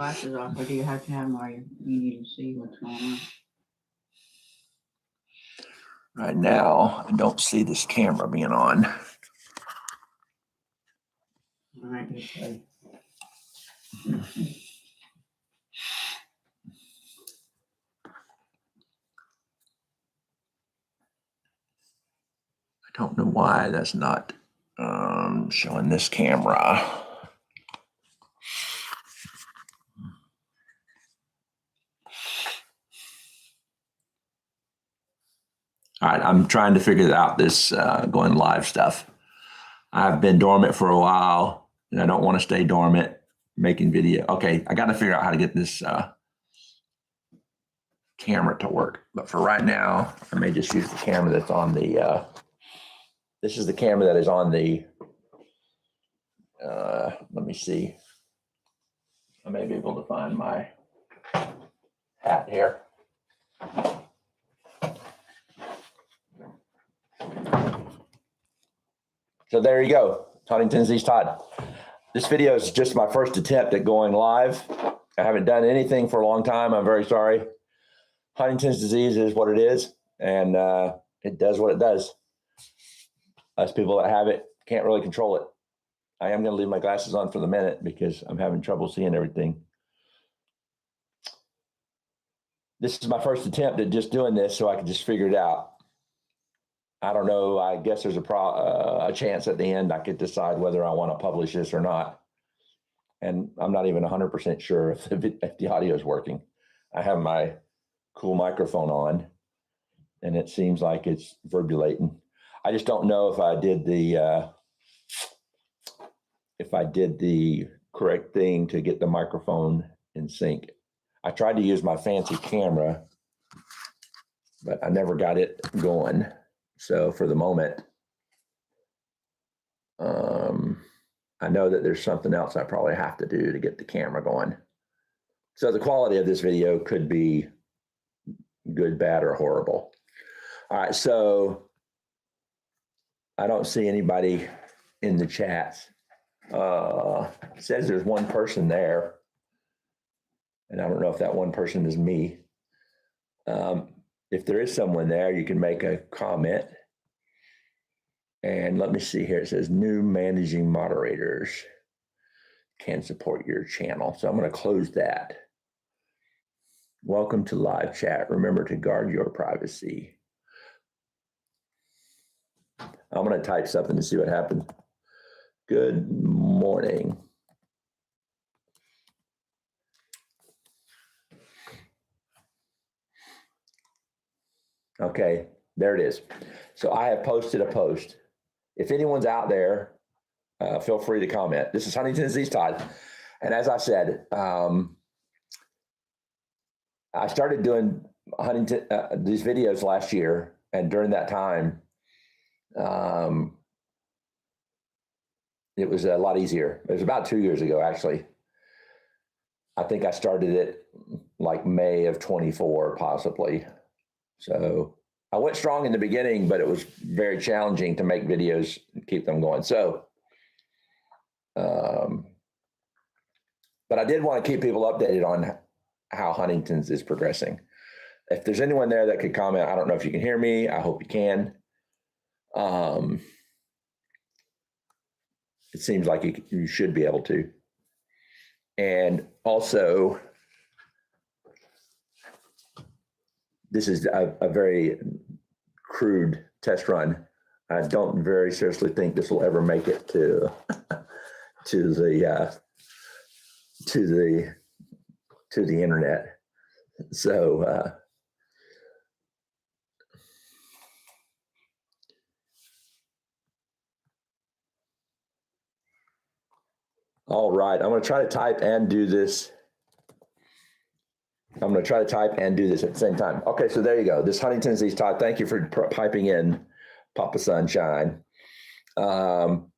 Glasses off, or do you have to have them while you need to see what's going on? Right now, I don't see this camera being on. All right, this way. I don't know why that's not showing this camera. All right, I'm trying to figure out this going live stuff. I've been dormant for a while, and I don't want to stay dormant making video. Okay, I got to figure out how to get this camera to work. But for right now, I may just use the camera that's on the, this is the camera that is on the, let me see. I may be able to find my hat here. So there you go, Huntington's disease, Todd. This video is just my first attempt at going live. I haven't done anything for a long time. I'm very sorry. Huntington's disease is what it is, and it does what it does. Us people that have it can't really control it. I am going to leave my glasses on for the minute because I'm having trouble seeing everything. This is my first attempt at just doing this so I can just figure it out. I don't know. I guess there's a chance at the end I could decide whether I want to publish this or not. And I'm not even 100% sure if the audio is working. I have my cool microphone on, and it seems like it's verbulating. I just don't know if I did the correct thing to get the microphone in sync. I tried to use my fancy camera, but I never got it going. So for the moment, I know that there's something else I probably have to do to get the camera going. So the quality of this video could be good, bad, or horrible. All right, so I don't see anybody in the chats. It says there's one person there, and I don't know if that one person is me. If there is someone there, you can make a comment. And let me see here. It says new managing moderators can support your channel. So I'm going to close that. Welcome to live chat. Remember to guard your privacy. I'm going to type something to see what happens. Good morning. Okay, there it is. So I have posted a post. If anyone's out there, feel free to comment. This is Huntington's disease, Todd. And as I said, I started doing these videos last year. And during that time, it was a lot easier. It was about 2 years ago, actually. I think I started it like May of 24, possibly. So I went strong in the beginning, but it was very challenging to make videos and keep them going. So, but I did want to keep people updated on how Huntington's is progressing. If there's anyone there that could comment, I don't know if you can hear me. I hope you can. It seems like you should be able to. And also, this is a very crude test run. I don't very seriously think this will ever make it to the internet. So all right, I'm going to try to type and do this. I'm going to try to type and do this at the same time. Okay, so there you go. This Huntington's disease, Todd. Thank you for piping in, Papa Sunshine. All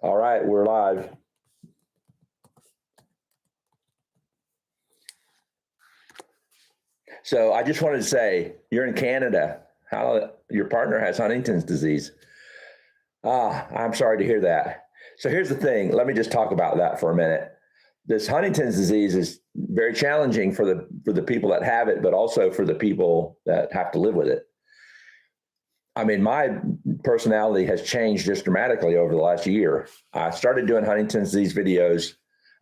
right, we're live. So I just wanted to say, you're in Canada. How your partner has Huntington's disease. I'm sorry to hear that. So here's the thing. Let me just talk about that for a minute. This Huntington's disease very challenging for the people that have it, but also for the people that have to live with it. I mean, my personality has changed just dramatically over the last year. I started doing Huntington's disease videos.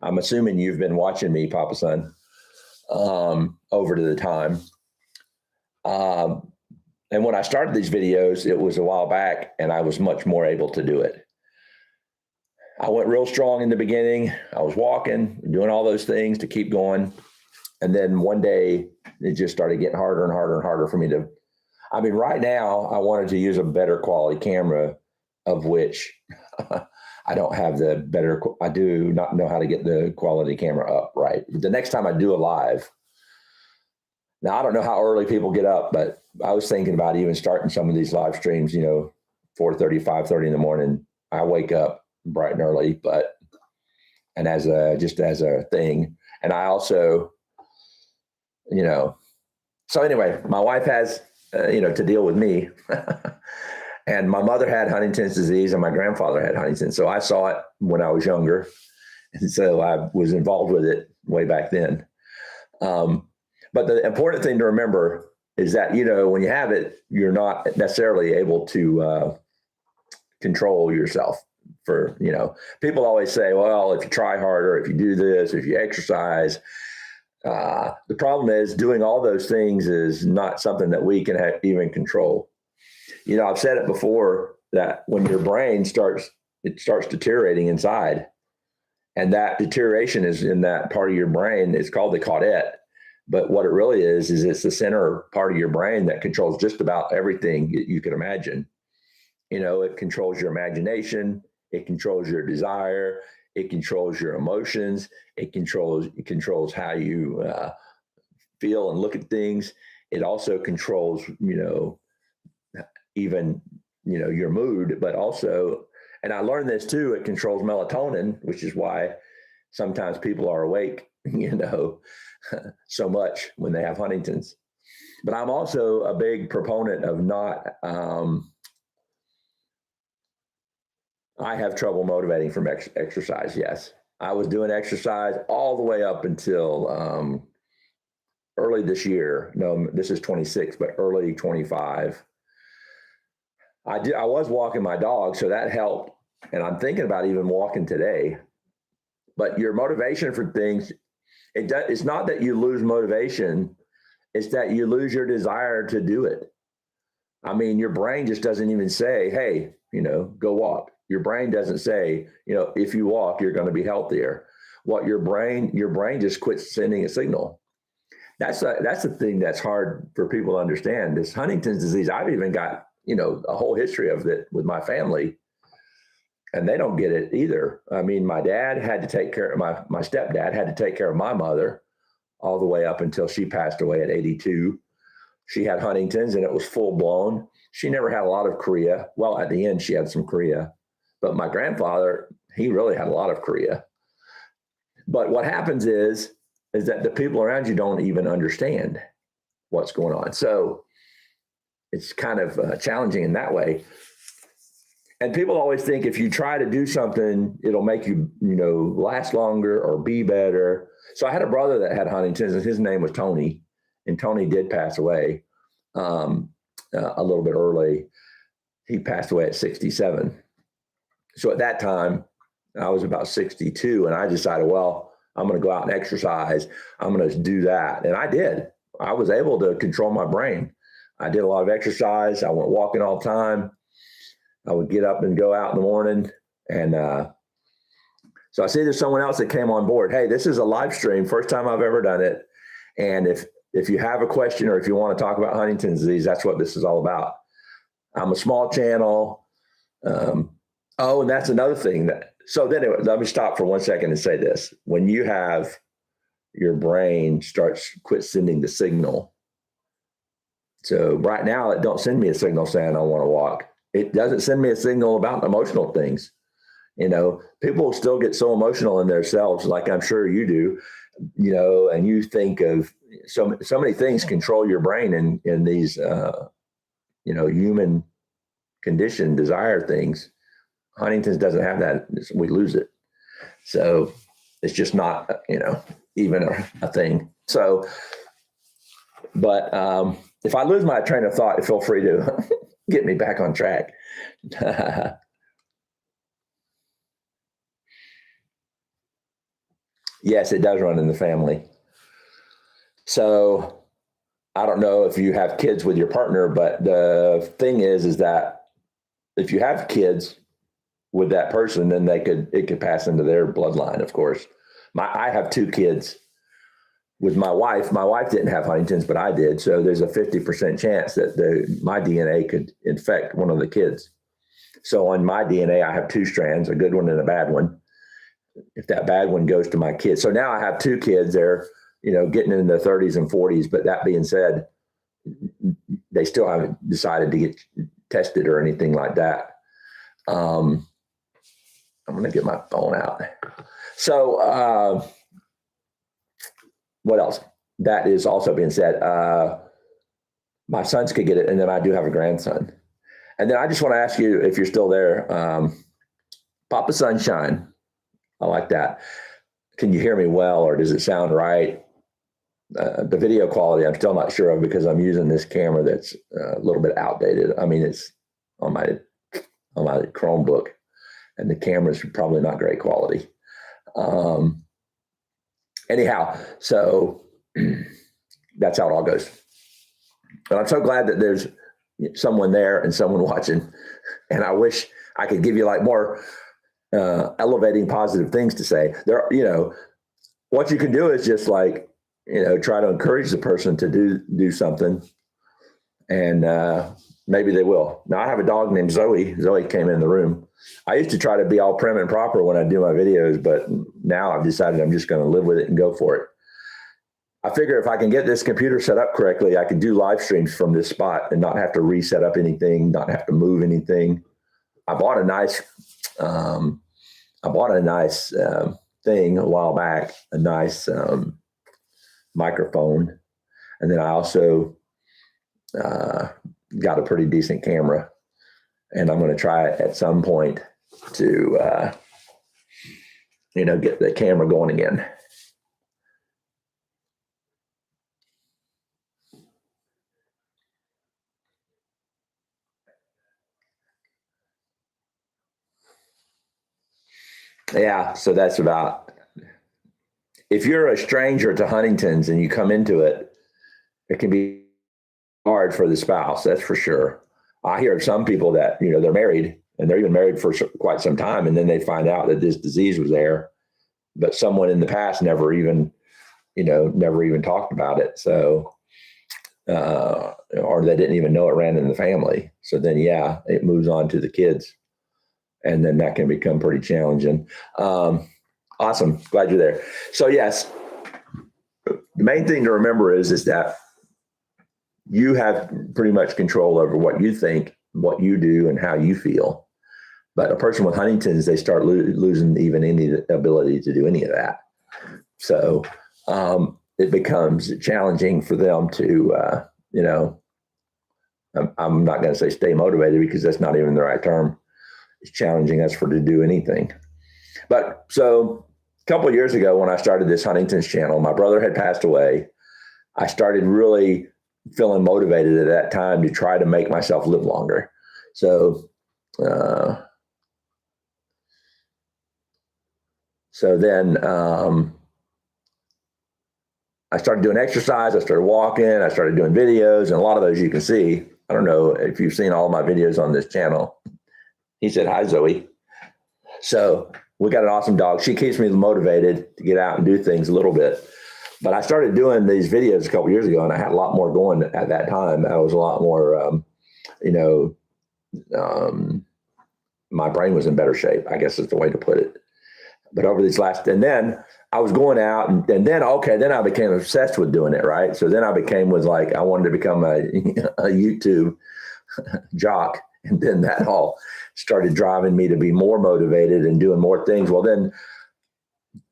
I'm assuming you've been watching me, Papa Son, over to the time. And when I started these videos, it was a while back, and I was much more able to do it. I went real strong in the beginning. I was walking, doing all those things to keep going. And then one day, it just started getting harder and harder and harder for me to. I mean, right now, I wanted to use a better quality camera, of which I don't have the better. I do not know how to get the quality camera up right. The next time I do a live, now I don't know how early people get up, but I was thinking about even starting some of these live streams, 4:30, 5:30 in the morning. I wake up bright and early, and as a thing. And I also, so anyway, my wife has, to deal with me. And my mother had Huntington's disease and my grandfather had Huntington's. So I saw it when I was younger. And so I was involved with it way back then. But the important thing to remember is that, when you have it, you're not necessarily able to control yourself. People always say, well, if you try harder, if you do this, if you exercise, the problem is doing all those things is not something that we can even control. I've said it before that when your brain starts deteriorating inside, and that deterioration is in that part of your brain. It's called the caudate. But what it really is it's the center part of your brain that controls just about everything you can imagine. It controls your imagination. It controls your desire. It controls your emotions. It controls how you feel and look at things. It also controls, even, your mood, but also, and I learned this too, it controls melatonin, which is why sometimes people are awake, so much when they have Huntington's. But I'm also a big proponent of not, I have trouble motivating from exercise. Yes. I was doing exercise all the way up until early this year. No, this is 26, but early 25. I was walking my dog, so that helped. And I'm thinking about even walking today. But your motivation for things, it's not that you lose motivation. It's that you lose your desire to do it. I mean, your brain just doesn't even say, hey, go walk. Your brain doesn't say, if you walk, you're going to be healthier. What your brain just quits sending a signal. That's the thing that's hard for people to understand. This Huntington's disease, I've even got, a whole history of it with my family, and they don't get it either. I mean, my dad had to take care of my stepdad had to take care of my mother all the way up until she passed away at 82. She had Huntington's and it was full blown. She never had a lot of chorea. Well, at the end, she had some chorea, but my grandfather, he really had a lot of chorea. But what happens is that the people around you don't even understand what's going on. So it's kind of challenging in that way. And people always think if you try to do something, it'll make you, last longer or be better. So I had a brother that had Huntington's, and his name was Tony, and Tony did pass away a little bit early. He passed away at 67. So at that time, I was about 62, and I decided, well, I'm going to go out and exercise. I'm going to do that. And I did. I was able to control my brain. I did a lot of exercise. I went walking all the time. I would get up and go out in the morning. And so I see there's someone else that came on board. Hey, this is a live stream. First time I've ever done it. And if you have a question or if you want to talk about Huntington's disease, that's what this is all about. I'm a small channel. And that's another thing so then let me stop for 1 second and say this. When you have your brain quit sending the signal. So right now it don't send me a signal saying I want to walk. It doesn't send me a signal about emotional things. People still get so emotional in themselves, like I'm sure you do, and you think of so many things control your brain in these, human condition, desire things. Huntington's doesn't have that. We lose it. So it's just not, even a thing. So, but if I lose my train of thought, feel free to get me back on track. Yes, it does run in the family. So I don't know if you have kids with your partner, but the thing is that if you have kids with that person, then it could pass into their bloodline, of course. I have 2 kids with my wife. My wife didn't have Huntington's, but I did. So there's a 50% chance that my DNA could infect one of the kids. So on my DNA, I have 2 strands, a good one and a bad one. If that bad one goes to my kids. So now I have 2 kids. They're, getting in their 30s and 40s. But that being said, they still haven't decided to get tested or anything like that. I'm going to get my phone out. So what else? That is also being said. My sons could get it, and then I do have a grandson. And then I just want to ask you, if you're still there, Papa Sunshine. I like that. Can you hear me well, or does it sound right? The video quality, I'm still not sure of because I'm using this camera that's a little bit outdated. I mean, it's on my Chromebook, and the camera's probably not great quality. Anyhow, so that's how it all goes. But I'm so glad that there's someone there and someone watching, and I wish I could give you like more elevating positive things to say. There, what you can do is just like, try to encourage the person to do something, and maybe they will. Now I have a dog named Zoe. Zoe came in the room. I used to try to be all prim and proper when I do my videos, but now I've decided I'm just going to live with it and go for it. I figure if I can get this computer set up correctly, I could do live streams from this spot and not have to reset up anything, not have to move anything. I bought a nice thing a while back, a nice microphone. And then I also got a pretty decent camera. And I'm going to try at some point to, get the camera going again. Yeah, so that's about, if you're a stranger to Huntington's and you come into it, it can be hard for the spouse, that's for sure. I hear of some people that, they're married and they're even married for quite some time, and then they find out that this disease was there, but someone in the past never even talked about it. So, or they didn't even know it ran in the family. So then, yeah, it moves on to the kids. And then that can become pretty challenging. Awesome. Glad you're there. So yes, the main thing to remember is that you have pretty much control over what you think, what you do, and how you feel. But a person with Huntington's, they start losing even any ability to do any of that. So it becomes challenging for them to, I'm not going to say stay motivated because that's not even the right term. It's challenging us to do anything. But so a couple of years ago when I started this Huntington's channel, my brother had passed away. I started really feeling motivated at that time to try to make myself live longer. So, then I started doing exercise. I started walking. I started doing videos, and a lot of those you can see. I don't know if you've seen all of my videos on this channel. He said, "Hi, Zoe." So we got an awesome dog. She keeps me motivated to get out and do things a little bit. But I started doing these videos a couple of years ago, and I had a lot more going at that time. I was a lot more, my brain was in better shape, I guess is the way to put it. But over these and then I was going out and then I became obsessed with doing it, right? So then I wanted to become a YouTube jock. And then that all started driving me to be more motivated and doing more things. Well, then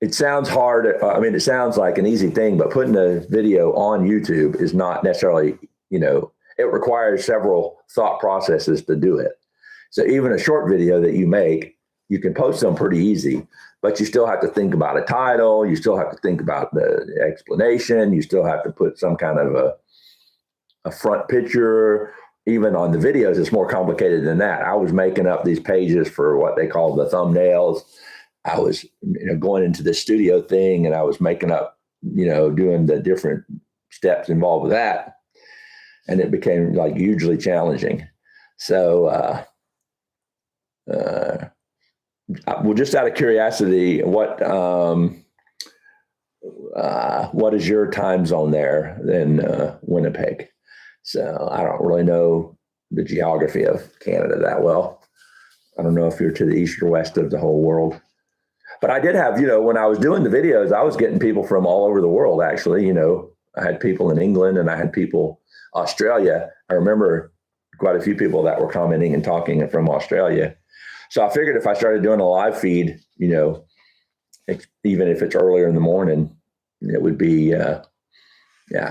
it sounds hard. It sounds like an easy thing, but putting a video on YouTube is not necessarily, it requires several thought processes to do it. So even a short video that you make, you can post them pretty easy. but you still have to think about a title. You still have to think about the explanation. You still have to put some kind of a front picture. Even on the videos, it's more complicated than that. I was making up these pages for what they call the thumbnails. I was going into the studio thing, and I was making up, doing the different steps involved with that. And it became like hugely challenging. So, well, just out of curiosity, what is your time zone there in Winnipeg? So I don't really know the geography of Canada that well. I don't know if you're to the east or west of the whole world. But I did have, when I was doing the videos, I was getting people from all over the world, actually. I had people in England and I had people Australia. I remember quite a few people that were commenting and talking from Australia. So I figured if I started doing a live feed, even if it's earlier in the morning, it would be,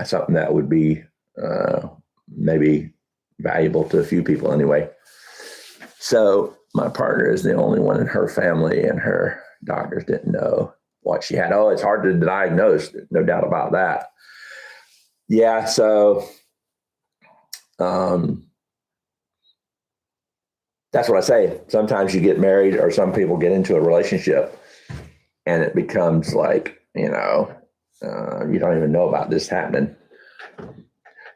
something that would be maybe valuable to a few people anyway. So my partner is the only one in her family, and her doctors didn't know what she had. Oh, it's hard to diagnose, no doubt about that. Yeah, so that's what I say. Sometimes you get married, or some people get into a relationship, and it becomes like, you don't even know about this happening.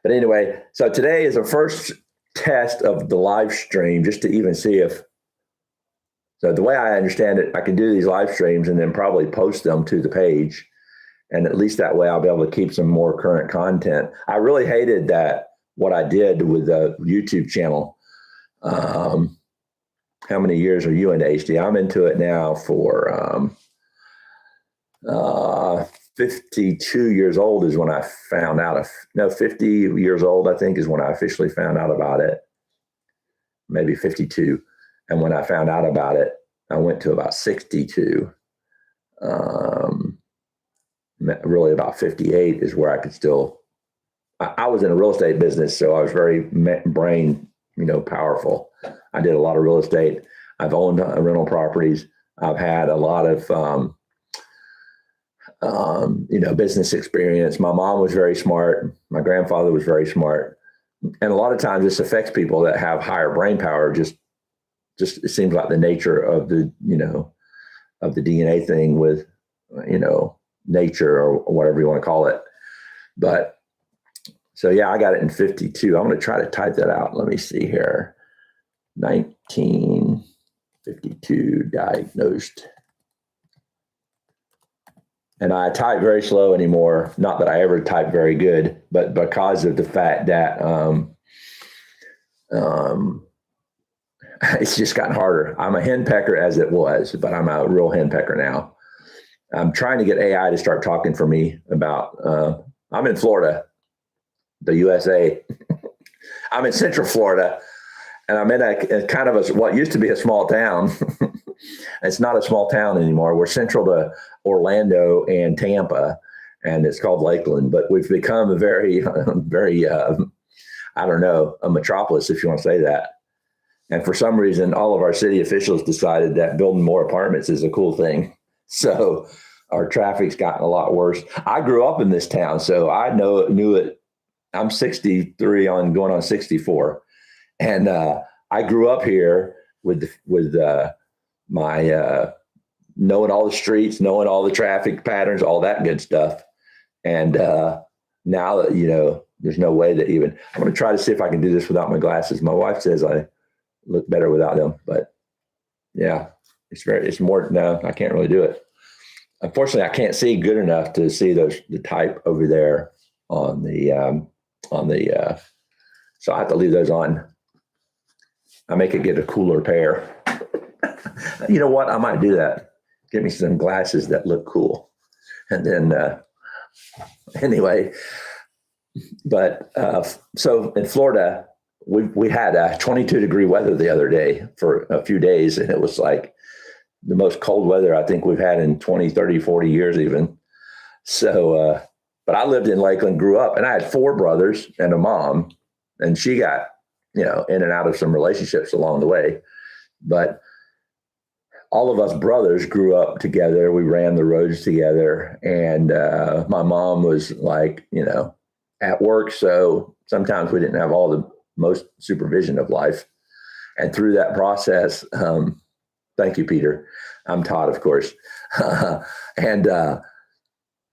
But anyway, so today is the first test of the live stream, just to even see if, so the way I understand it, I can do these live streams and then probably post them to the page. And at least that way I'll be able to keep some more current content. I really hated that, what I did with the YouTube channel. How many years are you into HD? I'm into it now for 52 years old is when I found out 50 years old, I think, is when I officially found out about it. Maybe 52. And when I found out about it, I went to about 62. Really about 58 is where I could still, I was in a real estate business, so I was very brain, powerful. I did a lot of real estate. I've owned rental properties. I've had a lot of, business experience. My mom was very smart. My grandfather was very smart. And a lot of times this affects people that have higher brain power. Just it seems like the nature of the, of the DNA thing with, nature or whatever you want to call it. But so, yeah, I got it in 52. I'm going to try to type that out. Let me see here. 1952 diagnosed. And I type very slow anymore. Not that I ever type very good, but because of the fact that it's just gotten harder. I'm a henpecker as it was, but I'm a real henpecker now. I'm trying to get AI to start talking for me about, I'm in Florida, the USA. I'm in Central Florida, and I'm in a kind of what used to be a small town. It's not a small town anymore. We're central to Orlando and Tampa, and it's called Lakeland, but we've become a very, very, a metropolis, if you want to say that. And for some reason, all of our city officials decided that building more apartments is a cool thing. So our traffic's gotten a lot worse. I grew up in this town, so I knew it. I'm 63 going on 64. And I grew up here with my knowing all the streets, knowing all the traffic patterns, all that good stuff. And now that, there's no way that even, I'm going to try to see if I can do this without my glasses. My wife says I look better without them, but yeah, it's more, no, I can't really do it. Unfortunately, I can't see good enough to see the type over there on the, so I have to leave those on. I make it get a cooler pair. You know what? I might do that. Get me some glasses that look cool. And then, anyway, but so in Florida, we had 22-degree weather the other day for a few days, and it was like the most cold weather I think we've had in 20, 30, 40 years even. So, but I lived in Lakeland, grew up, and I had 4 brothers and a mom, and she got, in and out of some relationships along the way. But all of us brothers grew up together. We ran the roads together. And my mom was like, at work. So sometimes we didn't have all the most supervision of life. And through that process, thank you, Peter. I'm Todd, of course. And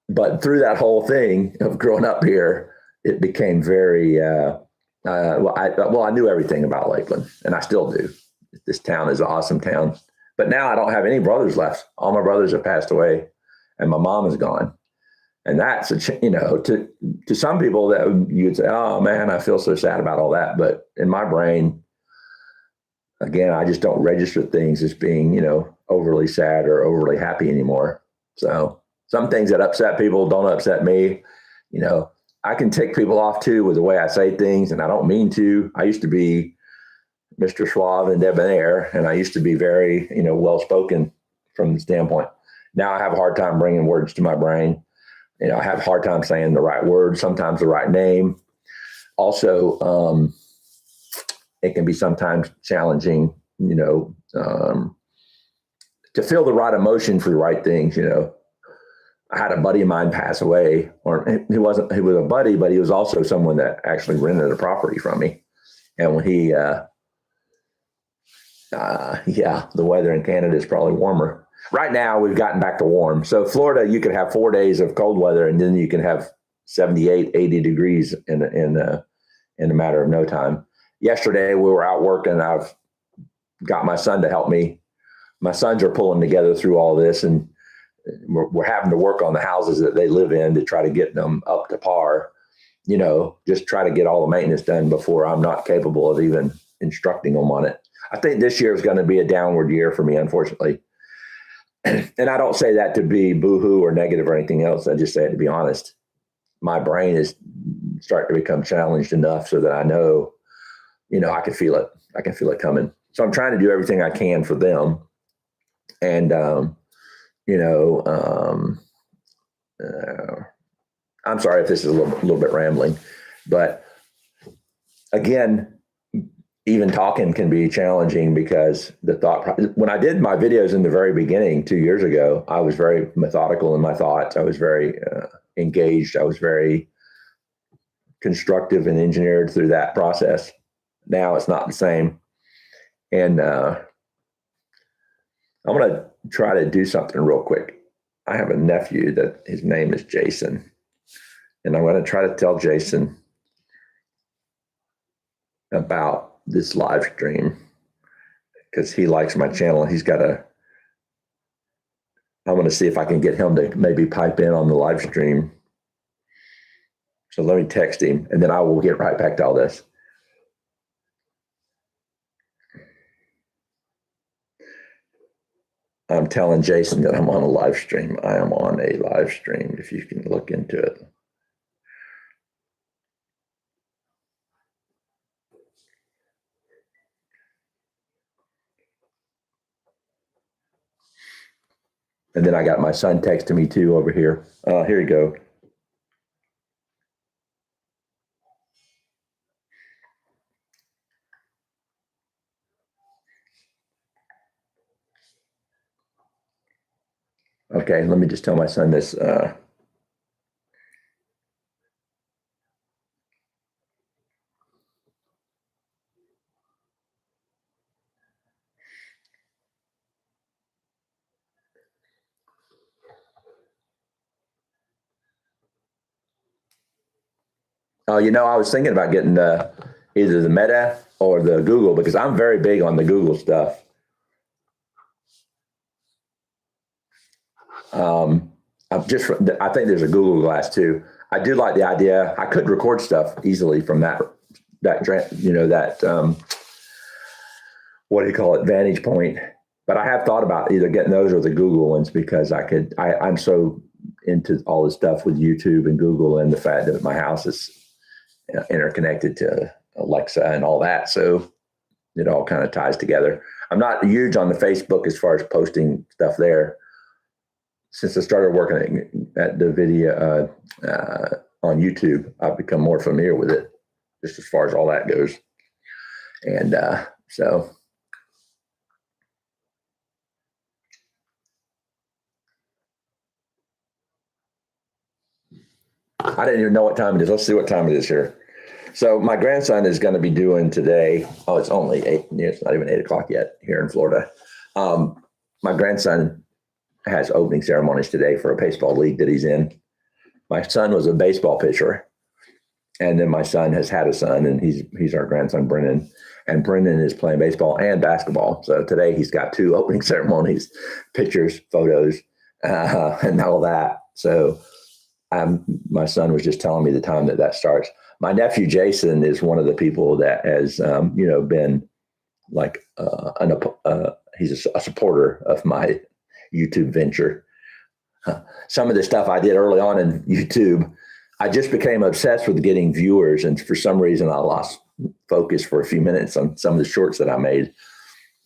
but through that whole thing of growing up here, it became very, I knew everything about Lakeland, and I still do. This town is an awesome town. But now I don't have any brothers left. All my brothers have passed away, and my mom is gone. And that's, to some people that you'd say, oh, man, I feel so sad about all that. But in my brain, again, I just don't register things as being, overly sad or overly happy anymore. So some things that upset people don't upset me. I can tick people off too with the way I say things, and I don't mean to. I used to be Mr. Suave and debonair, and I used to be very, well-spoken from the standpoint. Now I have a hard time bringing words to my brain. I have a hard time saying the right word, sometimes the right name. Also, it can be sometimes challenging, to feel the right emotion for the right things. I had a buddy of mine pass away, or he was a buddy, but he was also someone that actually rented a property from me. And when he, the weather in Canada is probably warmer. Right now, we've gotten back to warm. So Florida, you could have 4 days of cold weather, and then you can have 78, 80 degrees in a matter of no time. Yesterday, we were out working. I've got my son to help me. My sons are pulling together through all this, and we're having to work on the houses that they live in to try to get them up to par, just try to get all the maintenance done before I'm not capable of even instructing them on it. I think this year is going to be a downward year for me, unfortunately. And I don't say that to be boohoo or negative or anything else. I just say it to be honest. My brain is starting to become challenged enough so that I know, I can feel it. I can feel it coming. So I'm trying to do everything I can for them. And, I'm sorry if this is a little bit rambling, but again, even talking can be challenging because when I did my videos in the very beginning 2 years ago, I was very methodical in my thoughts. I was very engaged. I was very constructive and engineered through that process. Now it's not the same. And I'm going to try to do something real quick. I have a nephew that his name is Jason, and I'm going to try to tell Jason about this live stream because he likes my channel. I'm going to see if I can get him to maybe pipe in on the live stream. So let me text him, and then I will get right back to all this. I'm telling Jason that I'm on a live stream. I am on a live stream, if you can look into it. And then I got my son texting me too over here. Here you go. Okay, let me just tell my son this. I was thinking about getting either the Meta or the Google because I'm very big on the Google stuff. I think there's a Google Glass too. I do like the idea. I could record stuff easily from that what do you call it, vantage point. But I have thought about either getting those or the Google ones because I'm so into all this stuff with YouTube and Google and the fact that my house is interconnected to Alexa and all that. So it all kind of ties together. I'm not huge on the Facebook as far as posting stuff there. Since I started working at the video on YouTube, I've become more familiar with it just as far as all that goes. And so I didn't even know what time it is. Let's see what time it is here. So my grandson is going to be doing today. Oh, it's only 8. It's not even 8 o'clock yet here in Florida. My grandson has opening ceremonies today for a baseball league that he's in. My son was a baseball pitcher. And then my son has had a son, and he's our grandson, Brennan. And Brennan is playing baseball and basketball. So today he's got 2 opening ceremonies, pictures, photos, and all that. So my son was just telling me the time that starts. My nephew, Jason, is one of the people that has, been like, he's a supporter of my YouTube venture. Some of the stuff I did early on in YouTube, I just became obsessed with getting viewers. And for some reason, I lost focus for a few minutes on some of the shorts that I made.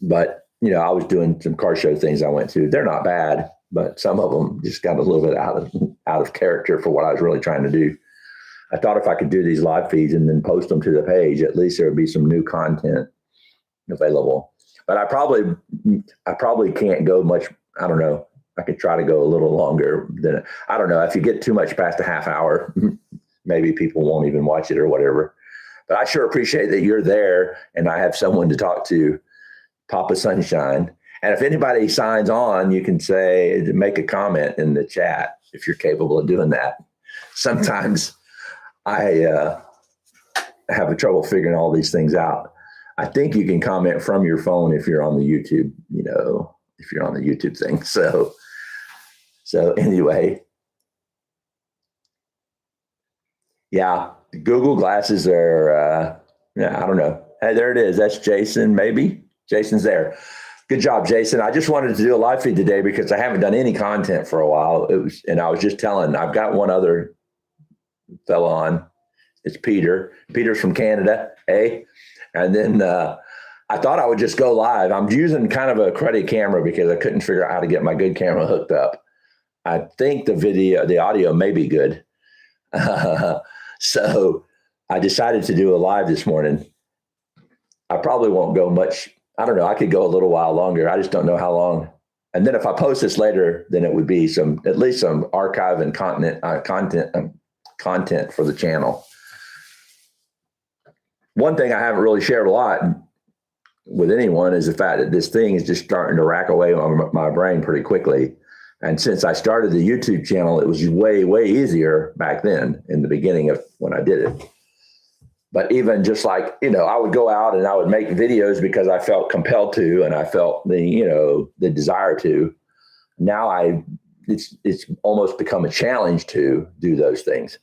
But, I was doing some car show things I went to. They're not bad, but some of them just got a little bit out of character for what I was really trying to do. I thought if I could do these live feeds and then post them to the page, at least there would be some new content available. But I probably can't go much. I don't know. I could try to go a little longer than, I don't know. If you get too much past a half hour, maybe people won't even watch it or whatever. But I sure appreciate that you're there and I have someone to talk to, Papa Sunshine. And if anybody signs on, you can make a comment in the chat if you're capable of doing that. Sometimes I have a trouble figuring all these things out. I think you can comment from your phone if you're on the YouTube, if you're on the YouTube thing. So anyway, yeah, Google glasses are, I don't know. Hey, there it is. That's Jason, maybe. Jason's there. Good job, Jason. I just wanted to do a live feed today because I haven't done any content for a while. And I was just telling, I've got one other fellow on. It's Peter. Peter's from Canada, And then I thought I would just go live. I'm using kind of a cruddy camera because I couldn't figure out how to get my good camera hooked up. I think the audio may be good. So I decided to do a live this morning. I probably won't go much. I don't know. I could go a little while longer. I just don't know how long. And then if I post this later, then it would be at least some archive and content for the channel. One thing I haven't really shared a lot with anyone is the fact that this thing is just starting to rack away on my brain pretty quickly. And since I started the YouTube channel, it was way, way easier back then in the beginning of when I did it. But even just like, I would go out and I would make videos because I felt compelled to, and I felt the desire to. Now it's almost become a challenge to do those things.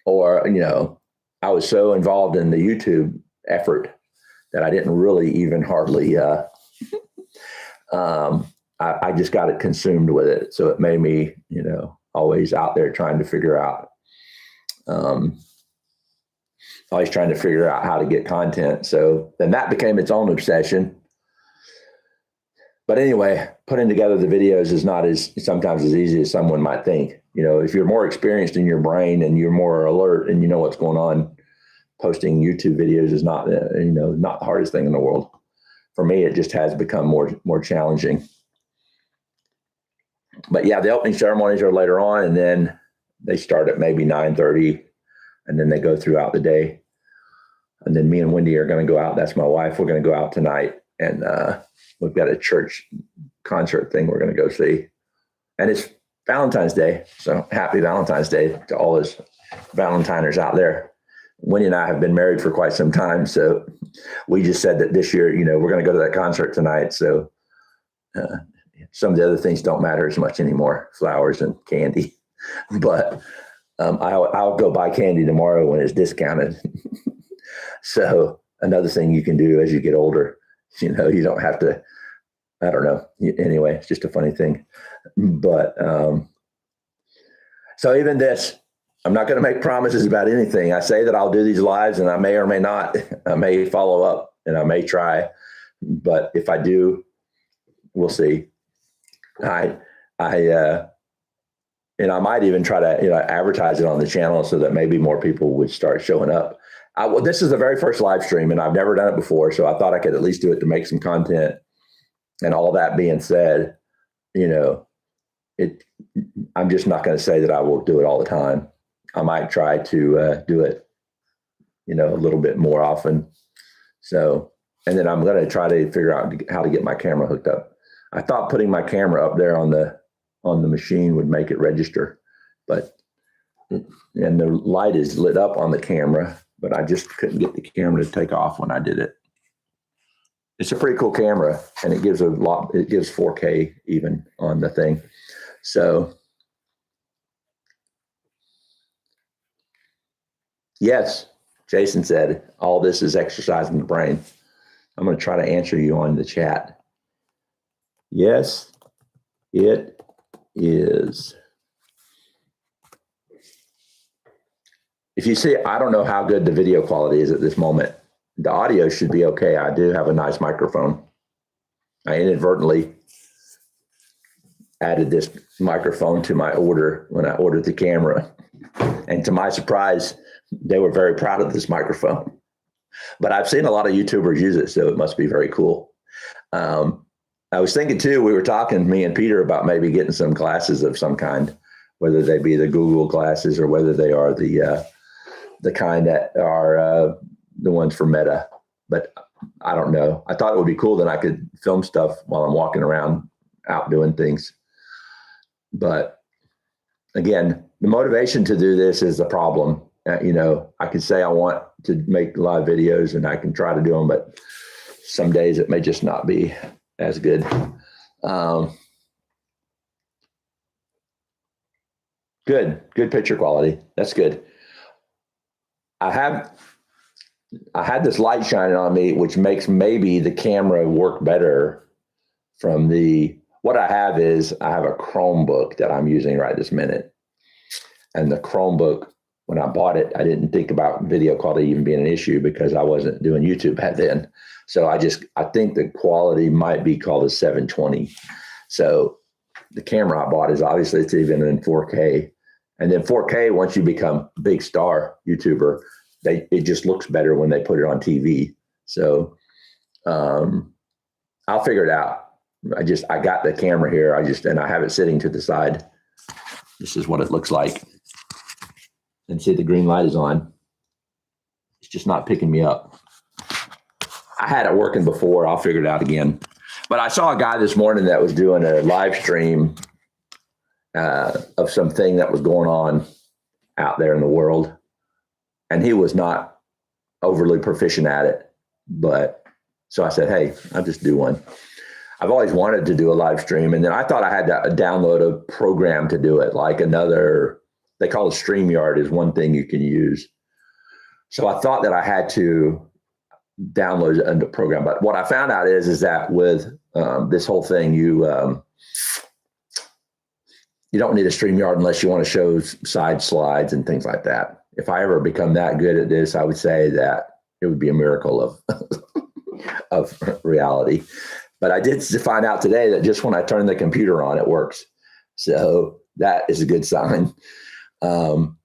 Or, I was so involved in the YouTube effort that I didn't really even hardly, I just got it consumed with it. So it made me, always out there trying to figure out, how to get content. So then that became its own obsession. But anyway, putting together the videos is not sometimes as easy as someone might think. If you're more experienced in your brain and you're more alert and you know what's going on, posting YouTube videos is not, not the hardest thing in the world. For me, it just has become more challenging. But yeah, the opening ceremonies are later on, and then they start at maybe 9:30, and then they go throughout the day. And then me and Wendy are going to go out. That's my wife. We're going to go out tonight, and we've got a church concert thing we're going to go see. And it's Valentine's Day, so happy Valentine's Day to all those Valentiners out there. Wendy and I have been married for quite some time, so we just said that this year, we're going to go to that concert tonight. So some of the other things don't matter as much anymore, flowers and candy. But I'll go buy candy tomorrow when it's discounted. So another thing you can do as you get older, you don't have to, I don't know. Anyway, it's just a funny thing. But so even this, I'm not going to make promises about anything. I say that I'll do these lives, and I may or may not. I may follow up and I may try. But if I do, we'll see. And I might even try to advertise it on the channel so that maybe more people would start showing up. This is the very first live stream, and I've never done it before, so I thought I could at least do it to make some content. And all that being said, I'm just not going to say that I will do it all the time. I might try to do it, a little bit more often. So, and then I'm going to try to figure out how to get my camera hooked up. I thought putting my camera up there on the machine would make it register, and the light is lit up on the camera, but I just couldn't get the camera to take off when I did it. It's a pretty cool camera, and it gives it gives 4K even on the thing. So, yes, Jason said, all this is exercising the brain. I'm going to try to answer you on the chat. Yes, it is. If you see, I don't know how good the video quality is at this moment. The audio should be okay. I do have a nice microphone. I inadvertently added this microphone to my order when I ordered the camera. And to my surprise, they were very proud of this microphone. But I've seen a lot of YouTubers use it, so it must be very cool. I was thinking too, we were talking, me and Peter, about maybe getting some glasses of some kind, whether they be the Google glasses or whether they are the kind that are the ones for Meta. But I don't know. I thought it would be cool that I could film stuff while I'm walking around out doing things. But again, the motivation to do this is the problem. I could say I want to make live videos and I can try to do them, but some days it may just not be as good. Good picture quality. That's good. I had this light shining on me, which makes maybe the camera work better from what I have a Chromebook that I'm using right this minute. And the Chromebook, when I bought it, I didn't think about video quality even being an issue because I wasn't doing YouTube back then. So I think the quality might be called a 720. So the camera I bought is obviously it's even in 4K. And then 4K, once you become a big star YouTuber, it just looks better when they put it on TV. So I'll figure it out. I got the camera here. And I have it sitting to the side. This is what it looks like. And see, the green light is on. It's just not picking me up. I had it working before. I'll figure it out again. But I saw a guy this morning that was doing a live stream of something that was going on out there in the world. And he was not overly proficient at it. So I said, hey, I'll just do one. I've always wanted to do a live stream. And then I thought I had to download a program to do it, like they call it StreamYard is one thing you can use. So I thought that I had to download a program. But what I found out is that with this whole thing, you don't need a StreamYard unless you want to show side slides and things like that. If I ever become that good at this, I would say that it would be a miracle of reality. But I did find out today that just when I turn the computer on, it works. So that is a good sign. StreamYard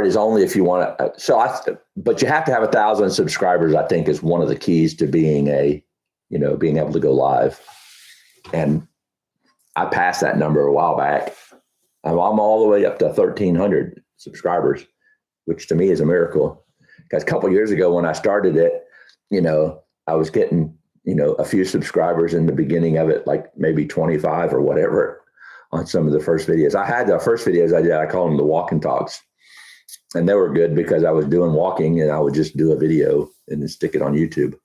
is only if you want to. But you have to have 1,000 subscribers, I think, is one of the keys to being being able to go live. And I passed that number a while back. I'm all the way up to 1,300 subscribers, which to me is a miracle. Because a couple of years ago when I started it, I was getting, a few subscribers in the beginning of it, like maybe 25 or whatever on some of the first videos. I had the first videos I did, I call them the walk and talks. And they were good because I was doing walking and I would just do a video and then stick it on YouTube.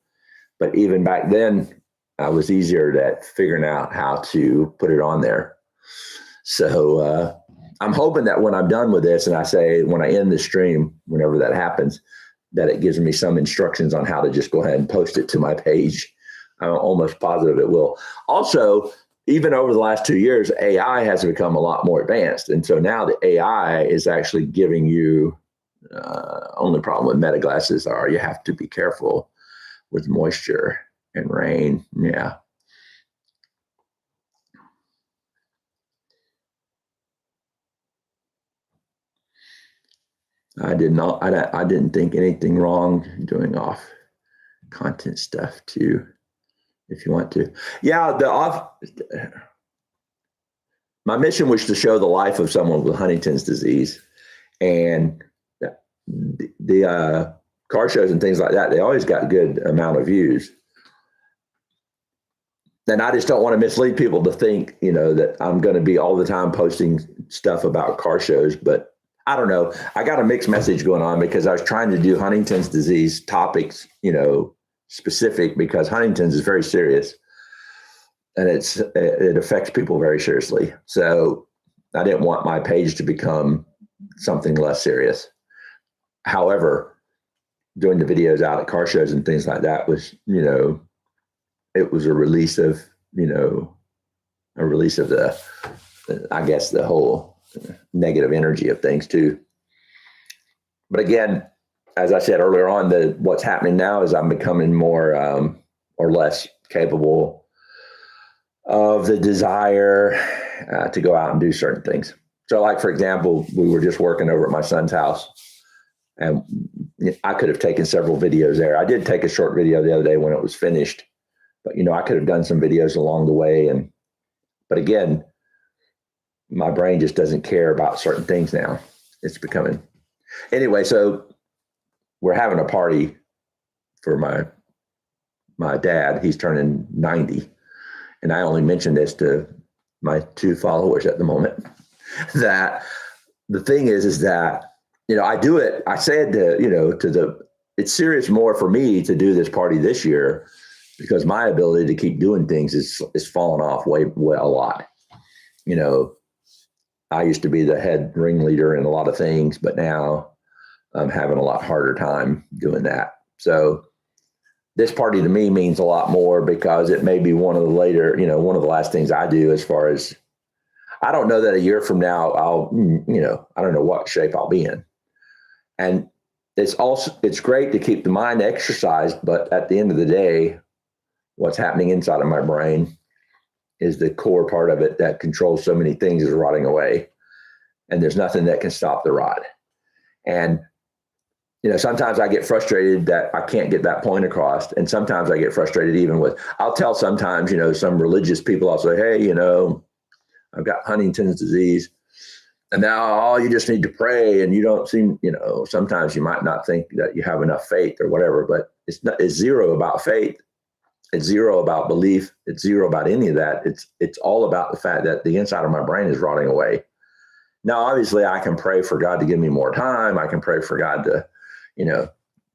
But even back then, I was easier at figuring out how to put it on there. So I'm hoping that when I'm done with this and I say, when I end the stream, whenever that happens, that it gives me some instructions on how to just go ahead and post it to my page. I'm almost positive it will. Also, even over the last 2 years, AI has become a lot more advanced. And so now the AI is actually giving you, only problem with Meta glasses are you have to be careful with moisture and rain. Yeah. I didn't think anything wrong doing off content stuff too, if you want to. Yeah, my mission was to show the life of someone with Huntington's disease. And the car shows and things like that, they always got good amount of views. And I just don't want to mislead people to think, that I'm going to be all the time posting stuff about car shows. But I don't know. I got a mixed message going on because I was trying to do Huntington's disease topics, specific, because Huntington's is very serious and it affects people very seriously. So I didn't want my page to become something less serious. However, doing the videos out at car shows and things like that was, it was a release of the, I guess, the whole negative energy of things too. But again, as I said earlier on, what's happening now is I'm becoming more or less capable of the desire to go out and do certain things. So like, for example, we were just working over at my son's house, and I could have taken several videos there. I did take a short video the other day when it was finished, but I could have done some videos along the way. But again, my brain just doesn't care about certain things now. It's becoming, anyway. So we're having a party for my dad. He's turning 90. And I only mentioned this to my 2 followers at the moment, that the thing is that, I do it. I said it's serious more for me to do this party this year because my ability to keep doing things is falling off way a lot. I used to be the head ringleader in a lot of things, but now I'm having a lot harder time doing that. So this party to me means a lot more because it may be one of the last things I do, as far as, I don't know that a year from now I'll, I don't know what shape I'll be in. And it's great to keep the mind exercised, but at the end of the day, what's happening inside of my brain is the core part of it that controls so many things is rotting away. And there's nothing that can stop the rot. And, sometimes I get frustrated that I can't get that point across. And sometimes I get frustrated I'll tell sometimes, some religious people, I'll say, hey, I've got Huntington's disease. And now you just need to pray, and you don't seem, sometimes you might not think that you have enough faith or whatever, but it's zero about faith. It's zero about belief. It's zero about any of that. It's all about the fact that the inside of my brain is rotting away. Now, obviously, I can pray for God to give me more time. I can pray for God to,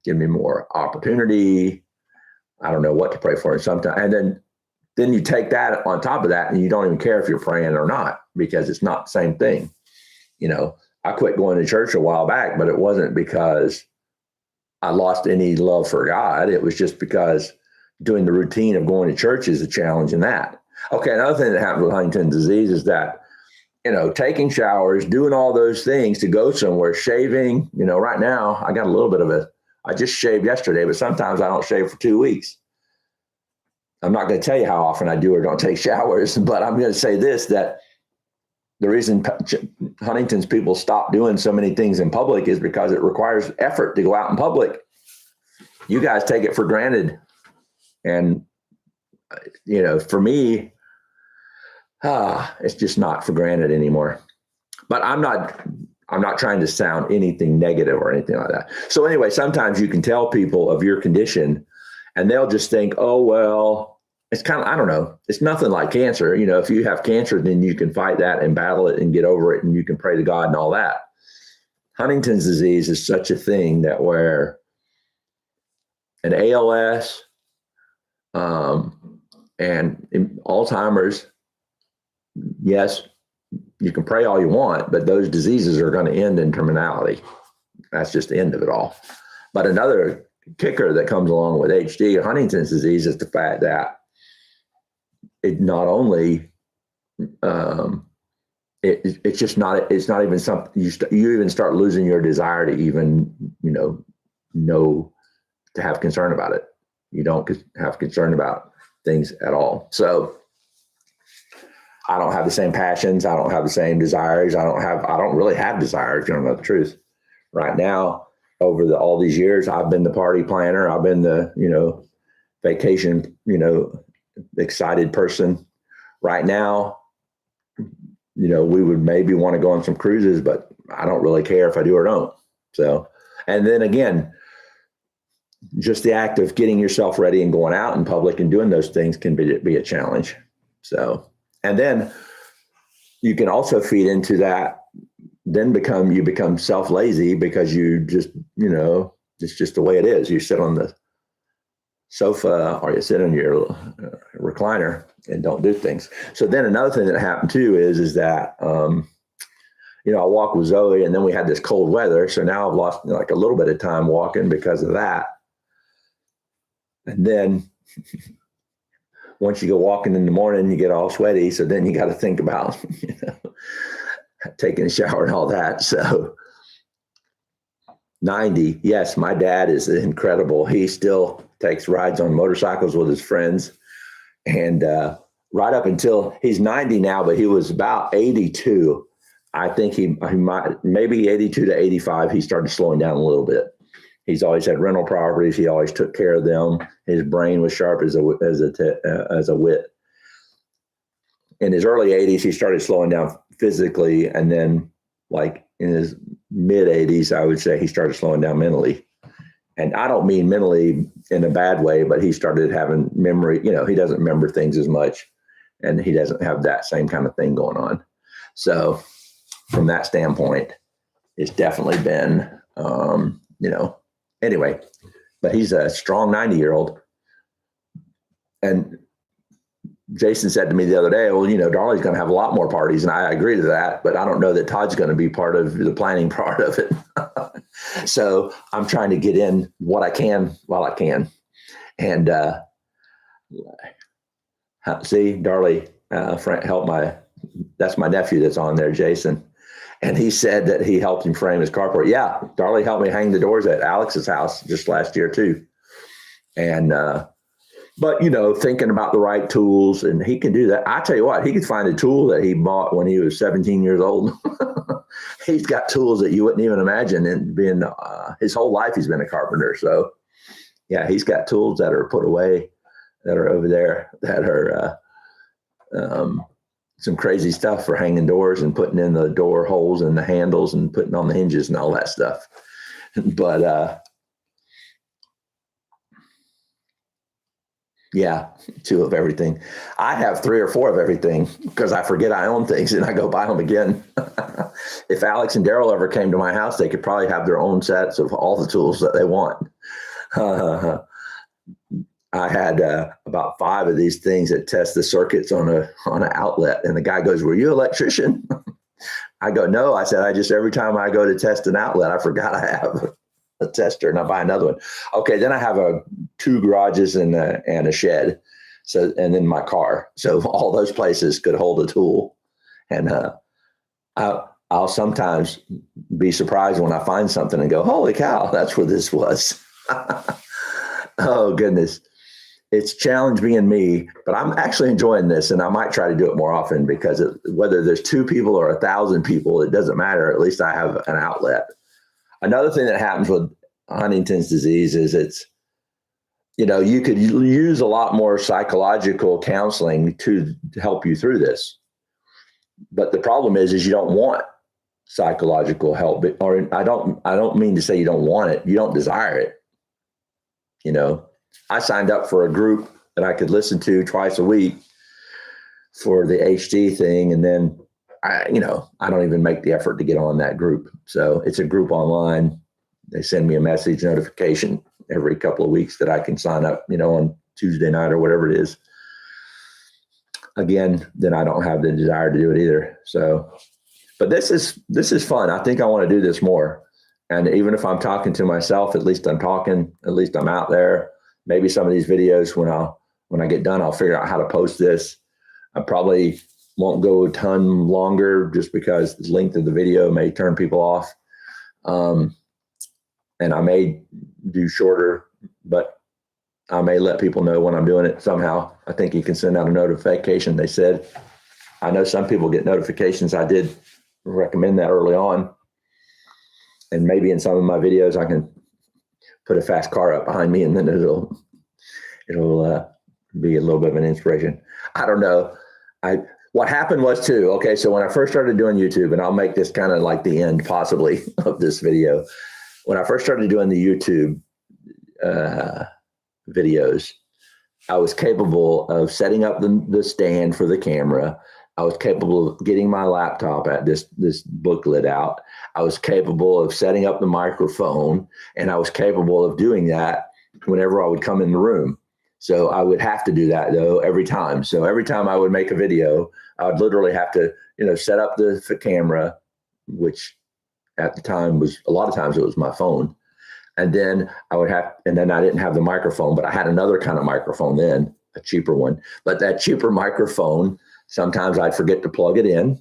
give me more opportunity. I don't know what to pray for. And sometimes, and then you take that on top of that, and you don't even care if you're praying or not, because it's not the same thing. I quit going to church a while back, but it wasn't because I lost any love for God. It was just because doing the routine of going to church is a challenge in that. Okay, another thing that happens with Huntington's disease is that, taking showers, doing all those things to go somewhere, shaving, right now, I got a little bit of I just shaved yesterday, but sometimes I don't shave for 2 weeks. I'm not going to tell you how often I do or don't take showers, but I'm going to say this, that the reason Huntington's people stop doing so many things in public is because it requires effort to go out in public. You guys take it for granted. And, for me, it's just not for granted anymore. But I'm not trying to sound anything negative or anything like that. So anyway, sometimes you can tell people of your condition and they'll just think, oh, well, it's kind of, I don't know. It's nothing like cancer. If you have cancer, then you can fight that and battle it and get over it, and you can pray to God and all that. Huntington's disease is such a thing that where an ALS and Alzheimer's, yes, you can pray all you want, but those diseases are going to end in terminality. That's just the end of it all. But another kicker that comes along with HD or Huntington's disease is the fact that it not only it's not even something you even start losing your desire to even know to have concern about it. You don't have concern about things at all. So I don't have the same passions. I don't have the same desires. I don't really have desires, if you don't know the truth. Right now, over all these years, I've been the party planner. I've been the, vacation, excited person. Right now, we would maybe want to go on some cruises, but I don't really care if I do or don't. So, and then again, just the act of getting yourself ready and going out in public and doing those things can be a challenge. So, and then you can also feed into that, then you become self-lazy because you just, it's just the way it is. You sit on the sofa or you sit on your recliner and don't do things. So then another thing that happened too is that, I walk with Zoe, and then we had this cold weather. So now I've lost like a little bit of time walking because of that. And then once you go walking in the morning, you get all sweaty. So then you got to think about, taking a shower and all that. So 90, yes, my dad is incredible. He still takes rides on motorcycles with his friends. And right up until he's 90 now, but he was about 82. I think he might, maybe 82 to 85, he started slowing down a little bit. He's always had rental properties. He always took care of them. His brain was sharp as a wit. In his early 80s, he started slowing down physically. And then like in his mid 80s, I would say he started slowing down mentally. And I don't mean mentally in a bad way, but he started having memory. He doesn't remember things as much, and he doesn't have that same kind of thing going on. So from that standpoint, it's definitely been, anyway, but he's a strong 90-year-old. And Jason said to me the other day, well, Darley's going to have a lot more parties. And I agree to that, but I don't know that Todd's going to be part of the planning part of it. So I'm trying to get in what I can while I can. And see, Darley, that's my nephew that's on there, Jason. And he said that he helped him frame his carport. Yeah, Darley helped me hang the doors at Alex's house just last year too. And, but, thinking about the right tools, and he can do that. I tell you what, he could find a tool that he bought when he was 17 years old. He's got tools that you wouldn't even imagine. And being his whole life, he's been a carpenter. So, yeah, he's got tools that are put away, that are over there, that are some crazy stuff for hanging doors and putting in the door holes and the handles and putting on the hinges and all that stuff. But yeah, 2 of everything. I have 3 or 4 of everything because I forget I own things and I go buy them again. If Alex and Daryl ever came to my house, they could probably have their own sets of all the tools that they want. I had about 5 of these things that test the circuits on an outlet. And the guy goes, "Were you an electrician?" I go, "No." I said, every time I go to test an outlet, I forgot I have a tester and I buy another one. Okay. Then I have 2 garages and a shed. So, and then my car. So all those places could hold a tool. And I'll sometimes be surprised when I find something and go, "Holy cow, that's where this was." Oh goodness. It's challenge being me, but I'm actually enjoying this, and I might try to do it more often because whether there's 2 people or 1,000 people, it doesn't matter. At least I have an outlet. Another thing that happens with Huntington's disease is it's, you could use a lot more psychological counseling to help you through this. But the problem is you don't want psychological help, or I don't mean to say you don't want it. You don't desire it. I signed up for a group that I could listen to twice a week for the HD thing. And then I don't even make the effort to get on that group. So it's a group online. They send me a message notification every couple of weeks that I can sign up, on Tuesday night or whatever it is. Again, then I don't have the desire to do it either. So, but this is fun. I think I want to do this more. And even if I'm talking to myself, at least I'm talking, at least I'm out there. Maybe some of these videos, when I get done, I'll figure out how to post this. I probably won't go a ton longer just because the length of the video may turn people off. And I may do shorter, but I may let people know when I'm doing it somehow. I think you can send out a notification. They said, I know some people get notifications. I did recommend that early on. And maybe in some of my videos, I can put a fast car up behind me, and then it'll be a little bit of an inspiration. I don't know. What happened was too, okay, so when I first started doing YouTube, and I'll make this kind of like the end possibly of this video. When I first started doing the YouTube videos, I was capable of setting up the stand for the camera. I was capable of getting my laptop at this booklet out. I was capable of setting up the microphone, and I was capable of doing that whenever I would come in the room. So I would have to do that though every time. So every time I would make a video, I would literally have to, set up the camera, which at the time was a lot of times it was my phone. And then and then I didn't have the microphone, but I had another kind of microphone then, a cheaper one. But that cheaper microphone, sometimes I'd forget to plug it in.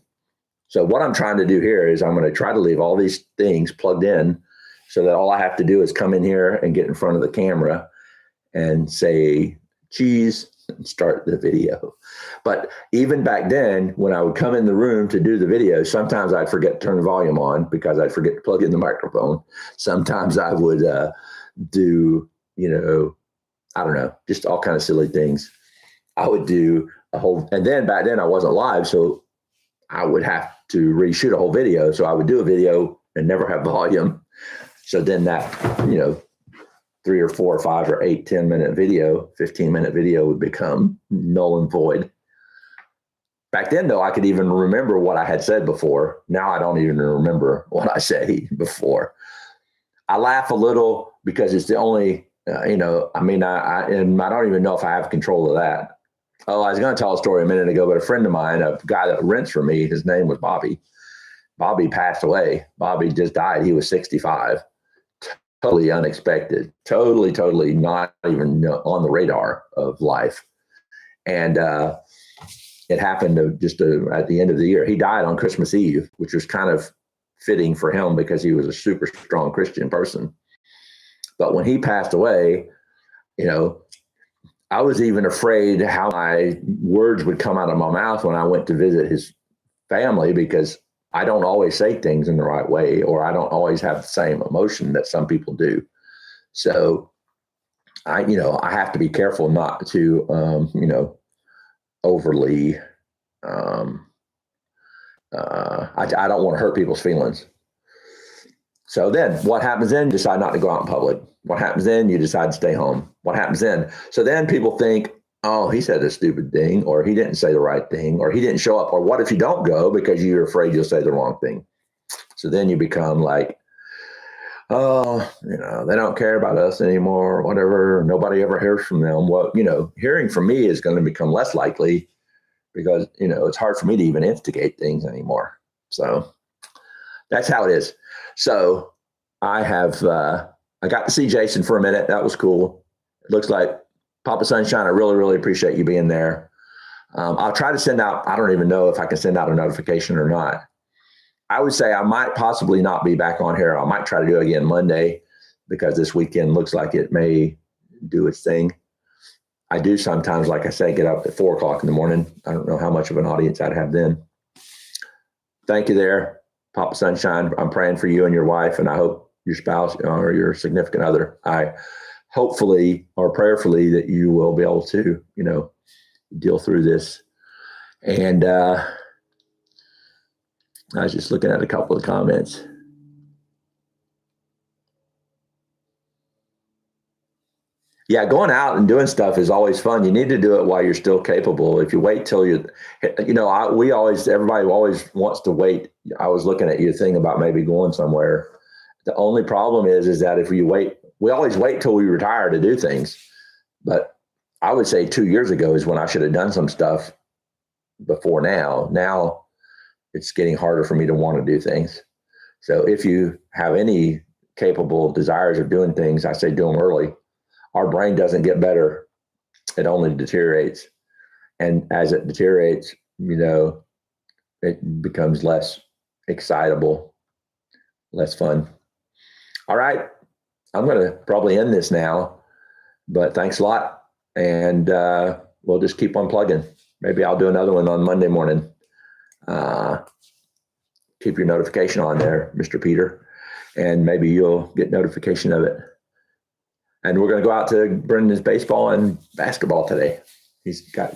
So what I'm trying to do here is I'm going to try to leave all these things plugged in so that all I have to do is come in here and get in front of the camera and say cheese and start the video. But even back then, when I would come in the room to do the video, sometimes I'd forget to turn the volume on because I'd forget to plug in the microphone. Sometimes I would do, I don't know, just all kind of silly things. I would do and then back then I wasn't live, so I would have to reshoot a whole video. So I would do a video and never have volume. So then that, 3 or 4 or 5 or 8, 10-minute video, 15-minute video would become null and void. Back then, though, I could even remember what I had said before. Now I don't even remember what I said before. I laugh a little because it's the only, I don't even know if I have control of that. Oh, I was going to tell a story a minute ago, but a friend of mine, a guy that rents for me, his name was Bobby. Bobby passed away. Bobby just died. He was 65. Totally unexpected, totally not even on the radar of life. And it happened just at the end of the year. He died on Christmas Eve, which was kind of fitting for him because he was a super strong Christian person. But when he passed away, I was even afraid how my words would come out of my mouth when I went to visit his family, because I don't always say things in the right way, or I don't always have the same emotion that some people do. So I have to be careful not to, overly, I don't want to hurt people's feelings. So then what happens then? You decide not to go out in public. What happens then? You decide to stay home. What happens then? So then people think, oh, he said a stupid thing, or he didn't say the right thing, or he didn't show up. Or what if you don't go because you're afraid you'll say the wrong thing? So then you become like, oh, they don't care about us anymore, or whatever. Nobody ever hears from them. Well, hearing from me is going to become less likely because, it's hard for me to even instigate things anymore. So that's how it is. So I got to see Jason for a minute. That was cool. It looks like Papa Sunshine, I really, really appreciate you being there. I'll try to send out, I don't even know if I can send out a notification or not. I would say I might possibly not be back on here. I might try to do it again Monday because this weekend looks like it may do its thing. I do sometimes, like I say, get up at 4 o'clock in the morning. I don't know how much of an audience I'd have then. Thank you there, Papa Sunshine. I'm praying for you and your wife, and I hope your spouse or your significant other, hopefully or prayerfully that you will be able to, deal through this. And I was just looking at a couple of comments. Yeah, going out and doing stuff is always fun. You need to do it while you're still capable. If you wait till everybody always wants to wait. I was looking at your thing about maybe going somewhere. The only problem is that if you wait, we always wait till we retire to do things. But I would say 2 years ago is when I should have done some stuff before now. Now it's getting harder for me to want to do things. So if you have any capable desires of doing things, I say do them early. Our brain doesn't get better. It only deteriorates. And as it deteriorates, it becomes less excitable, less fun. All right. I'm going to probably end this now, but thanks a lot. And we'll just keep on plugging. Maybe I'll do another one on Monday morning. Keep your notification on there, Mr. Peter, and maybe you'll get notification of it. And we're going to go out to Brendan's baseball and basketball today. He's got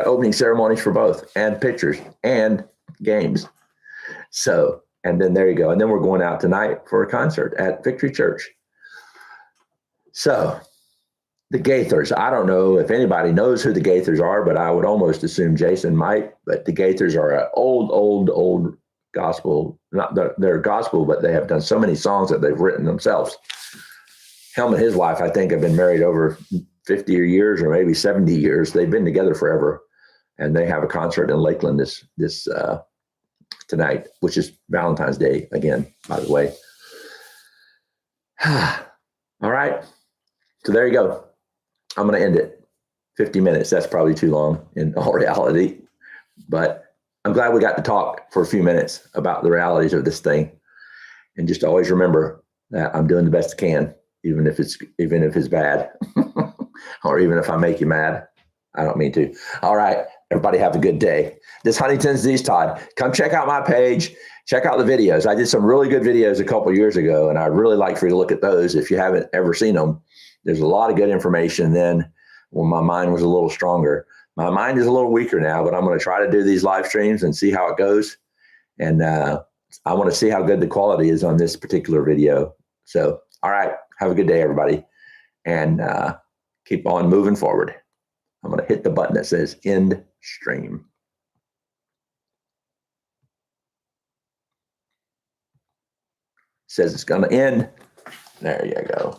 opening ceremonies for both, and pictures and games. So, and then there you go. And then we're going out tonight for a concert at Victory Church. So the Gaithers, I don't know if anybody knows who the Gaithers are, but I would almost assume Jason might. But the Gaithers are an old gospel, they're gospel, but they have done so many songs that they've written themselves. Helm and his wife, I think, have been married over 50 years or maybe 70 years. They've been together forever. And they have a concert in Lakeland this tonight, which is Valentine's Day again, by the way. All right. So there you go. I'm going to end it. 50 minutes. That's probably too long in all reality. But I'm glad we got to talk for a few minutes about the realities of this thing. And just always remember that I'm doing the best I can, even if it's bad, or even if I make you mad. I don't mean to. All right. Everybody have a good day. This Huntington's disease, Todd. Come check out my page. Check out the videos. I did some really good videos a couple of years ago, and I'd really like for you to look at those if you haven't ever seen them. There's a lot of good information then when my mind was a little stronger. My mind is a little weaker now, but I'm going to try to do these live streams and see how it goes. And I want to see how good the quality is on this particular video. So, all right. Have a good day, everybody. And keep on moving forward. I'm going to hit the button that says end stream. Says it's going to end. There you go.